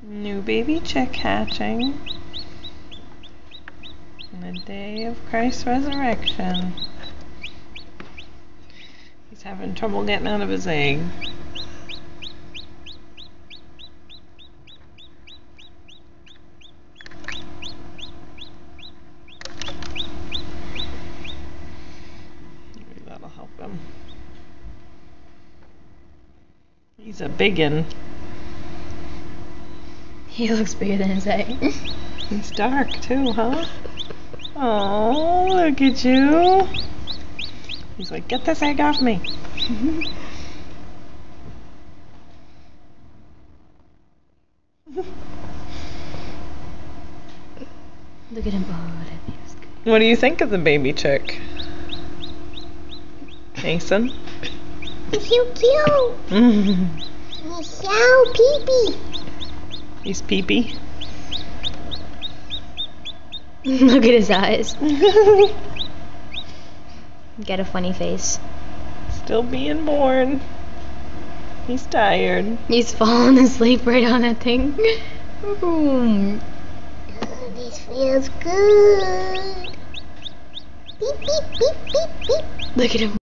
New baby chick hatching on the day of Christ's resurrection. He's having trouble getting out of his egg. Maybe that'll help him. He's a biggin. He looks bigger than his egg. He's dark too, huh? Oh, look at you. He's like, get this egg off me. Look at him. Oh, that baby's good. What do you think of the baby chick? Mason? He's so cute. He's so peepee. He's peepee. Look at his eyes. Got a funny face. Still being born. He's tired. He's falling asleep right on that thing. Oh, this feels good. Beep, beep, beep, beep, beep. Look at him.